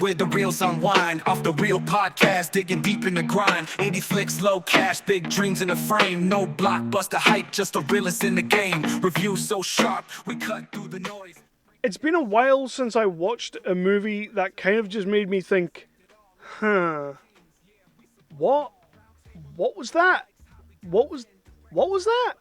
where the reels unwind. Off the real podcast, digging deep in the grind. 80 flicks, low cash, big dreams in the frame. No blockbuster hype, just the realest in the game. Review so sharp, we cut through the noise. It's been a while since I watched a movie that kind of just made me think, what was that? What was that?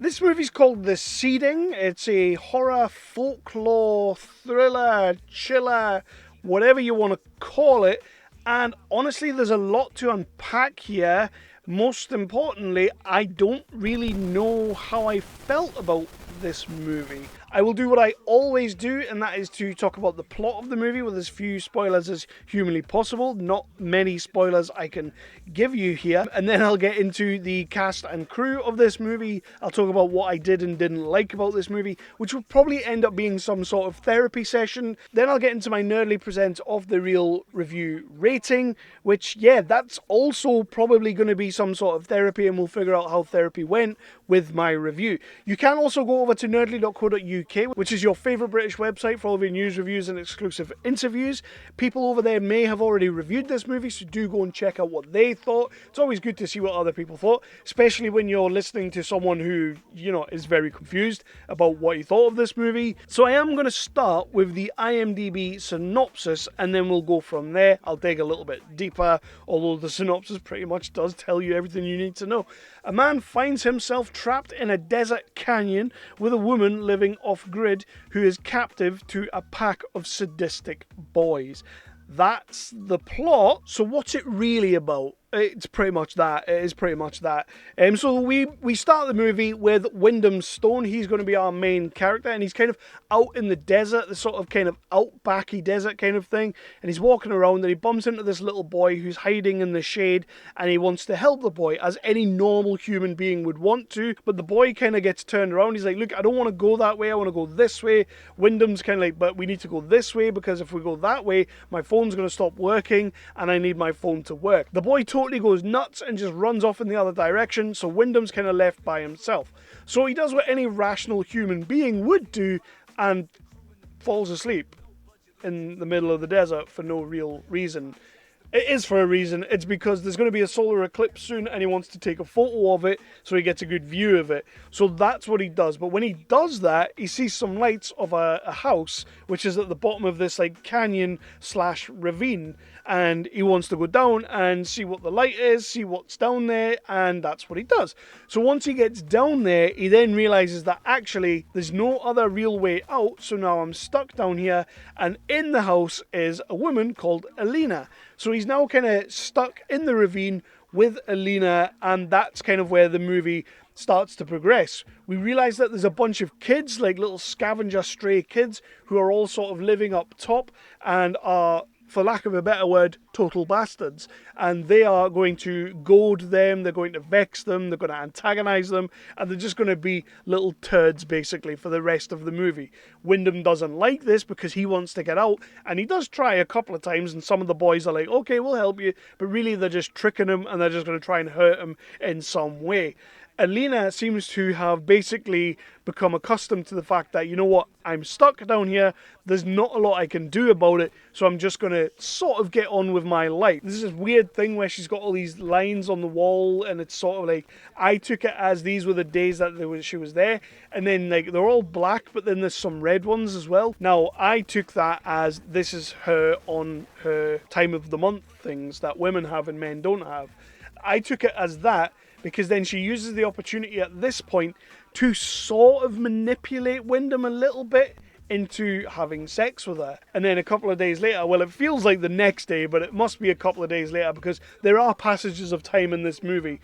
This movie's called The Seeding. It's a horror, folklore, thriller, chiller, whatever you want to call it. And honestly, there's a lot to unpack here. Most importantly, I don't really know how I felt about this movie. I will do what I always do, and that is to talk about the plot of the movie with as few spoilers as humanly possible. Not many spoilers I can give you here. And then I'll get into the cast and crew of this movie. I'll talk about what I did and didn't like about this movie, which will probably end up being some sort of therapy session. Then I'll get into my nerdly present of the real review rating, which, yeah, that's also probably going to be some sort of therapy, and we'll figure out how therapy went with my review. You can also go over to nerdly.co.uk, which is your favourite British website for all of your news, reviews and exclusive interviews. People over there may have already reviewed this movie, so do go and check out what they thought. It's always good to see what other people thought, especially when you're listening to someone who, you know, is very confused about what he thought of this movie. So I am going to start with the IMDb synopsis, and then we'll go from there. I'll dig a little bit deeper, although the synopsis pretty much does tell you everything you need to know. A man finds himself trapped in a desert canyon with a woman living off-grid who is captive to a pack of sadistic boys. That's the plot. So what's it really about? It's pretty much that. It is pretty much that. So we start the movie with Wyndham Stone. He's going to be our main character, and he's kind of out in the desert, the sort of kind of outbacky desert kind of thing, and he's walking around, and he bumps into this little boy who's hiding in the shade, and he wants to help the boy, as any normal human being would want to, but the boy kind of gets turned around. He's like, look, I don't want to go that way, I want to go this way. Wyndham's kind of like, but we need to go this way, because if we go that way, my phone's going to stop working, and I need my phone to work. The boy totally goes nuts and just runs off in the other direction, so Wyndham's kind of left by himself. So he does what any rational human being would do and falls asleep in the middle of the desert for no real reason. It is for a reason. It's because there's going to be a solar eclipse soon, and he wants to take a photo of it so he gets a good view of it. So that's what he does. But when he does that, he sees some lights of a house, which is at the bottom of this like canyon / ravine, and he wants to go down and see what the light is, see what's down there, and that's what he does. So once he gets down there, he then realizes that actually there's no other real way out, so now I'm stuck down here, and in the house is a woman called Alina. So he's now kind of stuck in the ravine with Alina, and that's kind of where the movie starts to progress. We realize that there's a bunch of kids, like little scavenger stray kids, who are all sort of living up top and are, for lack of a better word, total bastards. And they are going to goad them, they're going to vex them, they're going to antagonize them, and they're just going to be little turds, basically, for the rest of the movie. Wyndham doesn't like this because he wants to get out, and he does try a couple of times, and some of the boys are like, okay, we'll help you, but really they're just tricking him, and they're just going to try and hurt him in some way. Alina seems to have basically become accustomed to the fact that, you know what, I'm stuck down here, there's not a lot I can do about it, so I'm just going to sort of get on with my life. This is this weird thing where she's got all these lines on the wall, and it's sort of like, I took it as these were the days that she was there, and then like they're all black, but then there's some red ones as well. Now, I took that as this is her on her time of the month things that women have and men don't have. I took it as that, because then she uses the opportunity at this point to sort of manipulate Wyndham a little bit into having sex with her. And then a couple of days later, well, it feels like the next day, but it must be a couple of days later, because there are passages of time in this movie.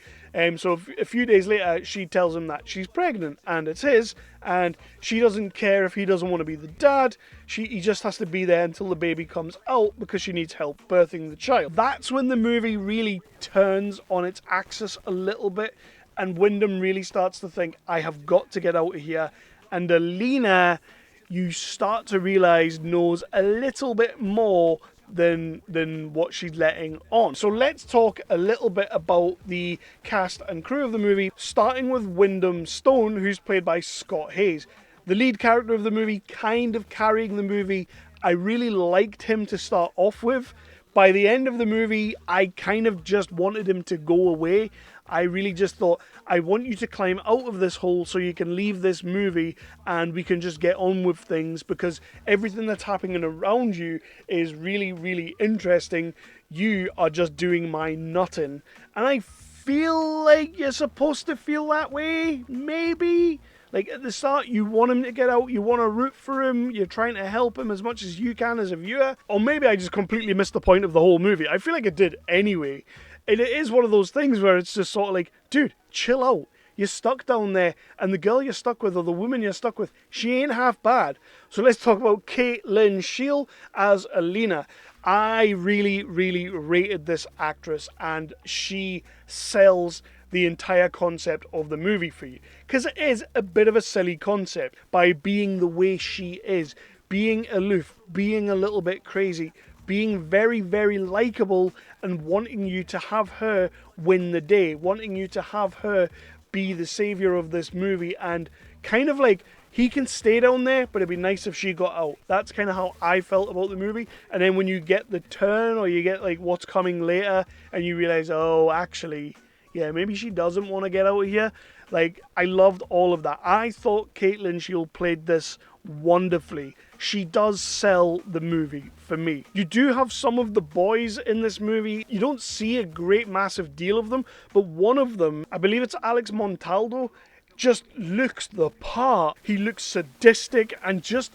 So a few days later, she tells him that she's pregnant, and it's his, and she doesn't care if he doesn't want to be the dad. He just has to be there until the baby comes out, because she needs help birthing the child. That's when the movie really turns on its axis a little bit, and Wyndham really starts to think, I have got to get out of here. And Alina, you start to realize, knows a little bit more than what she's letting on. So let's talk a little bit about the cast and crew of the movie, starting with Wyndham Stone, who's played by Scott Haze. The lead character of the movie, kind of carrying the movie I really liked him to start off with. By the end of the movie, I kind of just wanted him to go away. I really just thought, I want you to climb out of this hole so you can leave this movie and we can just get on with things, because everything that's happening around you is really, really interesting. You are just doing my nutting. And I feel like you're supposed to feel that way, maybe. Like, at the start, you want him to get out, you want to root for him, you're trying to help him as much as you can as a viewer. Or maybe I just completely missed the point of the whole movie. I feel like it did anyway. And it is one of those things where it's just sort of like, dude, chill out. You're stuck down there, and the girl you're stuck with, or the woman you're stuck with, she ain't half bad. So let's talk about Caitlin Sheil as Alina. I really, really rated this actress, and she sells the entire concept of the movie for you. Because it is a bit of a silly concept by being the way she is, being aloof, being a little bit crazy, being very, very likable, and wanting you to have her win the day, wanting you to have her be the savior of this movie, and kind of like, he can stay down there, but it'd be nice if she got out. That's kind of how I felt about the movie. And then when you get the turn, or you get like what's coming later, and you realize, oh, actually, yeah, maybe she doesn't want to get out of here. Like, I loved all of that. I thought Caitlin Sheil played this wonderfully. She does sell the movie for me. You do have some of the boys in this movie. You don't see a great massive deal of them, but one of them, I believe it's Alex Montaldo, just looks the part. He looks sadistic and just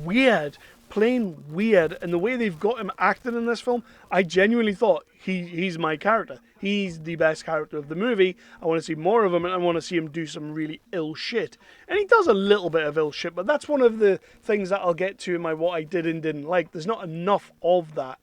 weird. Plain weird. And the way they've got him acting in this film, I genuinely thought he's my character. He's the best character of the movie. I want to see more of him, and I want to see him do some really ill shit. And he does a little bit of ill shit, but that's one of the things that I'll get to in my what I did and didn't like. There's not enough of that.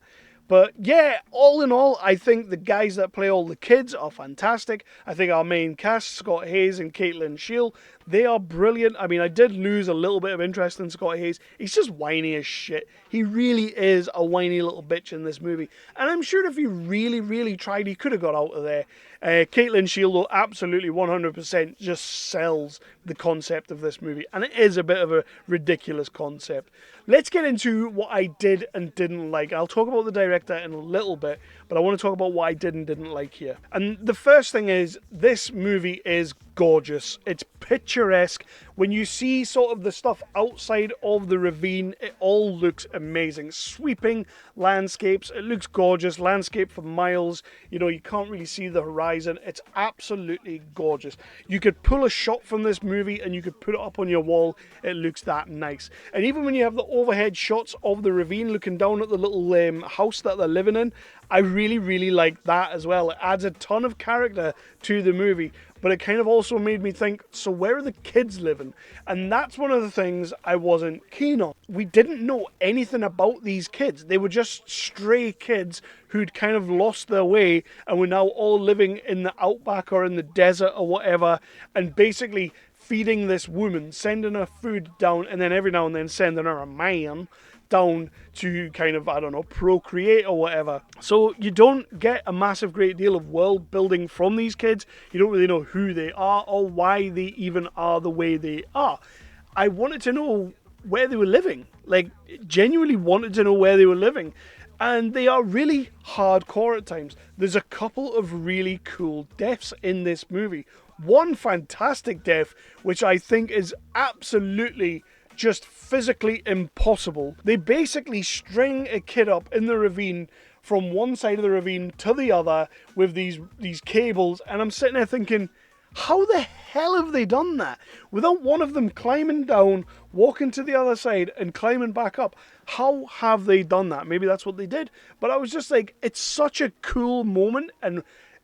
But yeah, all in all, I think the guys that play all the kids are fantastic. I think our main cast, Scott Haze and Caitlin Sheil, they are brilliant. I mean, I did lose a little bit of interest in Scott Haze. He's just whiny as shit. He really is a whiny little bitch in this movie. And I'm sure if he really, really tried, he could have got out of there. Caitlin Sheil, though, absolutely 100% just sells the concept of this movie. And it is a bit of a ridiculous concept. Let's get into what I did and didn't like. I'll talk about the director in a little bit, but I want to talk about what I did and didn't like here. And the first thing is, this movie is gorgeous. It's picturesque. When you see sort of the stuff outside of the ravine, it all looks amazing. Sweeping landscapes. It looks gorgeous. Landscape for miles. You know, you can't really see the horizon. It's absolutely gorgeous. You could pull a shot from this movie and you could put it up on your wall. It looks that nice. And even when you have the overhead shots of the ravine looking down at the little house that they're living in, I really, really like that as well. It adds a ton of character to the movie. But it kind of also made me think, so where are the kids living? And that's one of the things I wasn't keen on. We didn't know anything about these kids. They were just stray kids who'd kind of lost their way and were now all living in the outback or in the desert or whatever, and basically feeding this woman, sending her food down, and then every now and then sending her a man down to kind of, I don't know, procreate or whatever. So you don't get a massive great deal of world building from these kids. You don't really know who they are or why they even are the way they are. I wanted to know where they were living. Like, genuinely wanted to know where they were living. And they are really hardcore at times. There's a couple of really cool deaths in this movie. One fantastic death, which I think is absolutely just physically impossible. They basically string a kid up in the ravine from one side of the ravine to the other with these cables, and I'm sitting there thinking, how the hell have they done that? Without one of them climbing down, walking to the other side, and climbing back up. How have they done that? Maybe that's what they did. But I was just like, it's such a cool moment, and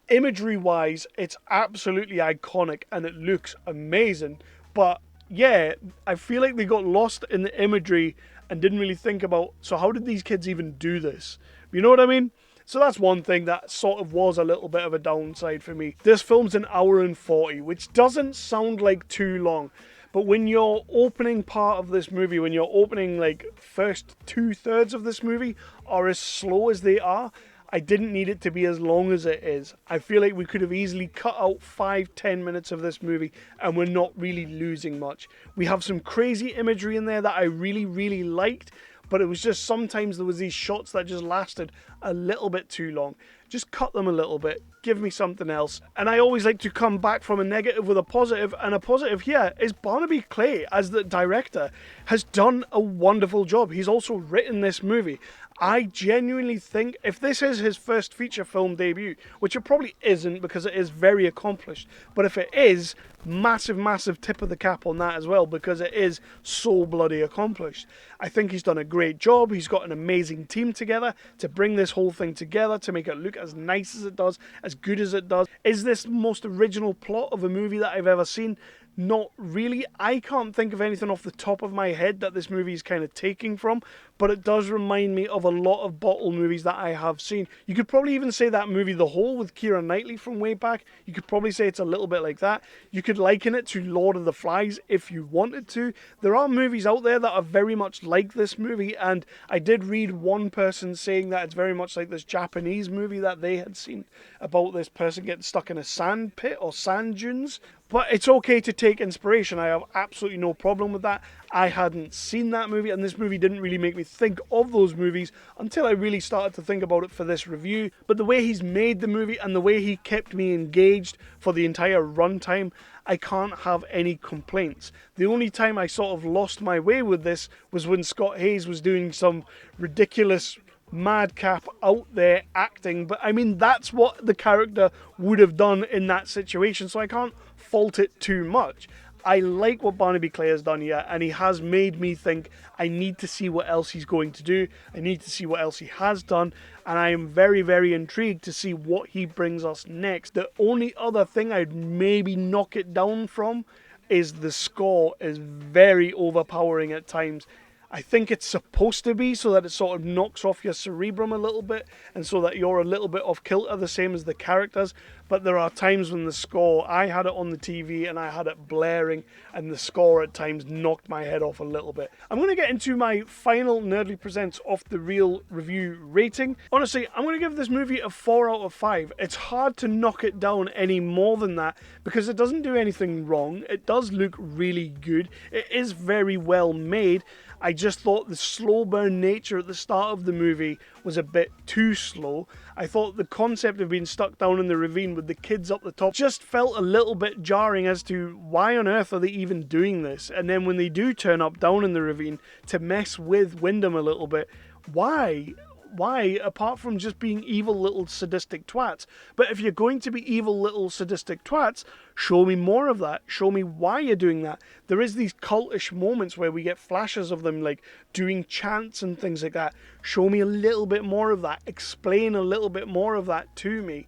imagery-wise, it's absolutely iconic, and it looks amazing. But yeah, I feel like they got lost in the imagery and didn't really think about, so how did these kids even do this? You know what I mean? So that's one thing that sort of was a little bit of a downside for me. This film's an hour and 40, which doesn't sound like too long. But when your opening part of this movie, when your opening, like, first 2/3 of this movie are as slow as they are, I didn't need it to be as long as it is. I feel like we could have easily cut out 5-10 minutes of this movie and we're not really losing much. We have some crazy imagery in there that I really, really liked, but it was just sometimes there was these shots that just lasted a little bit too long. Just cut them a little bit, give me something else. And I always like to come back from a negative with a positive, and a positive here is Barnaby Clay, as the director, has done a wonderful job. He's also written this movie. I genuinely think if this is his first feature film debut, which it probably isn't because it is very accomplished, but if it is, massive tip of the cap on that as well, because it is so bloody accomplished. I think he's done a great job. He's got an amazing team together to bring this whole thing together, to make it look as nice as it does, as good as it does. Is this the most original plot of a movie that I've ever seen? Not really. I can't think of anything off the top of my head that this movie is kind of taking from, but it does remind me of a lot of bottle movies that I have seen. You could probably even say that movie The Hole with Keira Knightley from way back. You could probably say it's a little bit like that. You could liken it to Lord of the Flies if you wanted to. There are movies out there that are very much like this movie, and I did read one person saying that it's very much like this Japanese movie that they had seen about this person getting stuck in a sand pit or sand dunes. But it's okay to take inspiration. I have absolutely no problem with that. I hadn't seen that movie, and this movie didn't really make me think of those movies until I really started to think about it for this review. But the way he's made the movie and the way he kept me engaged for the entire runtime, I can't have any complaints. The only time I sort of lost my way with this was when Scott Haze was doing some ridiculous madcap out there acting, but I mean that's what the character would have done in that situation, so I can't fault it too much. I like what Barnaby Clay has done here, and he has made me think I need to see what else he's going to do. I need to see what else he has done, and I am very intrigued to see what he brings us next. The only other thing I'd maybe knock it down from is the score is very overpowering at times. I think it's supposed to be so that it sort of knocks off your cerebrum a little bit and so that you're a little bit off kilter, the same as the characters. But there are times when the score, I had it on the TV and I had it blaring, and the score at times knocked my head off a little bit. I'm going to get into my final Nerdly Presents Off the Reel review rating. Honestly, I'm going to give this movie a 4 out of 5. It's hard to knock it down any more than that because it doesn't do anything wrong. It does look really good. It is very well made. I just thought the slow burn nature at the start of the movie was a bit too slow. I thought the concept of being stuck down in the ravine with the kids up the top just felt a little bit jarring as to why on earth are they even doing this? And then when they do turn up down in the ravine to mess with Wyndham a little bit, why? Why, apart from just being evil little sadistic twats? But if you're going to be evil little sadistic twats, show me more of that. Show me why you're doing that. There is these cultish moments where we get flashes of them like doing chants and things like that. Show me a little bit more of that. Explain a little bit more of that to me.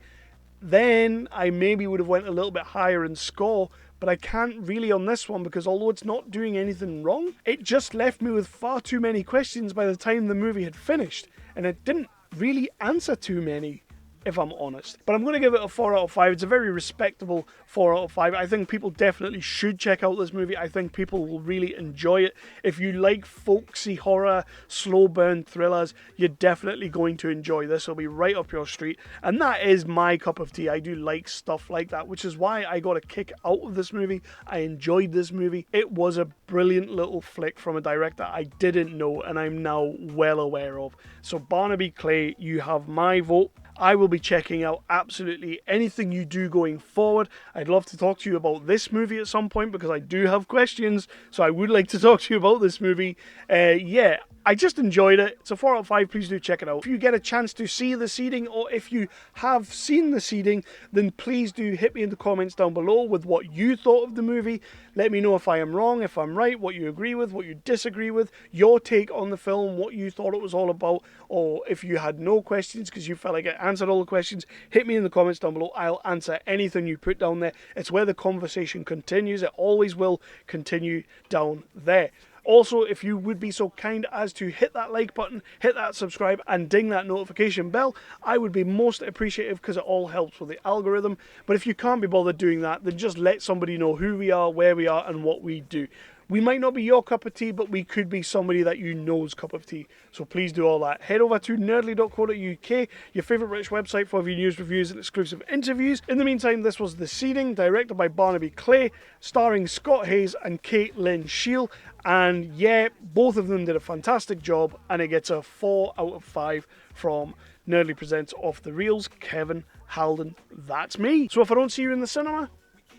Then I maybe would have went a little bit higher in score, but I can't really on this one because although it's not doing anything wrong, it just left me with far too many questions by the time the movie had finished. And it didn't really answer too many, if I'm honest. But I'm going to give it a 4 out of 5. It's a very respectable 4 out of 5. I think people definitely should check out this movie. I think people will really enjoy it. If you like folksy horror, slow burn thrillers, you're definitely going to enjoy this. It'll be right up your street. And that is my cup of tea. I do like stuff like that, which is why I got a kick out of this movie. I enjoyed this movie. It was a brilliant little flick from a director I didn't know and I'm now well aware of. So Barnaby Clay, you have my vote. I will be checking out absolutely anything you do going forward. I'd love to talk to you about this movie at some point because I do have questions, so I would like to talk to you about this movie. Yeah, I just enjoyed it. It's a 4 out of 5. Please do check it out. If you get a chance to see the seeding, or if you have seen the seeding, then please do hit me in the comments down below with what you thought of the movie. Let me know if I am wrong, if I'm right, what you agree with, what you disagree with, your take on the film, what you thought it was all about, or if you had no questions because you felt like it answered all the questions, hit me in the comments down below. I'll answer anything you put down there. It's where the conversation continues. It always will continue down there. Also, if you would be so kind as to hit that like button, hit that subscribe, and ding that notification bell, I would be most appreciative because it all helps with the algorithm. But if you can't be bothered doing that, then just let somebody know who we are, where we are, and what we do. We might not be your cup of tea, but we could be somebody that you know's cup of tea. So please do all that. Head over to nerdly.co.uk, your favourite British website for review news, reviews and exclusive interviews. In the meantime, this was The Seeding, directed by Barnaby Clay, starring Scott Haze and Kate Lynn Shield. And yeah, both of them did a fantastic job, and it gets a 4 out of 5 from Nerdly Presents Off the Reels, Kevin Halden. That's me. So if I don't see you in the cinema,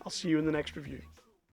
I'll see you in the next review.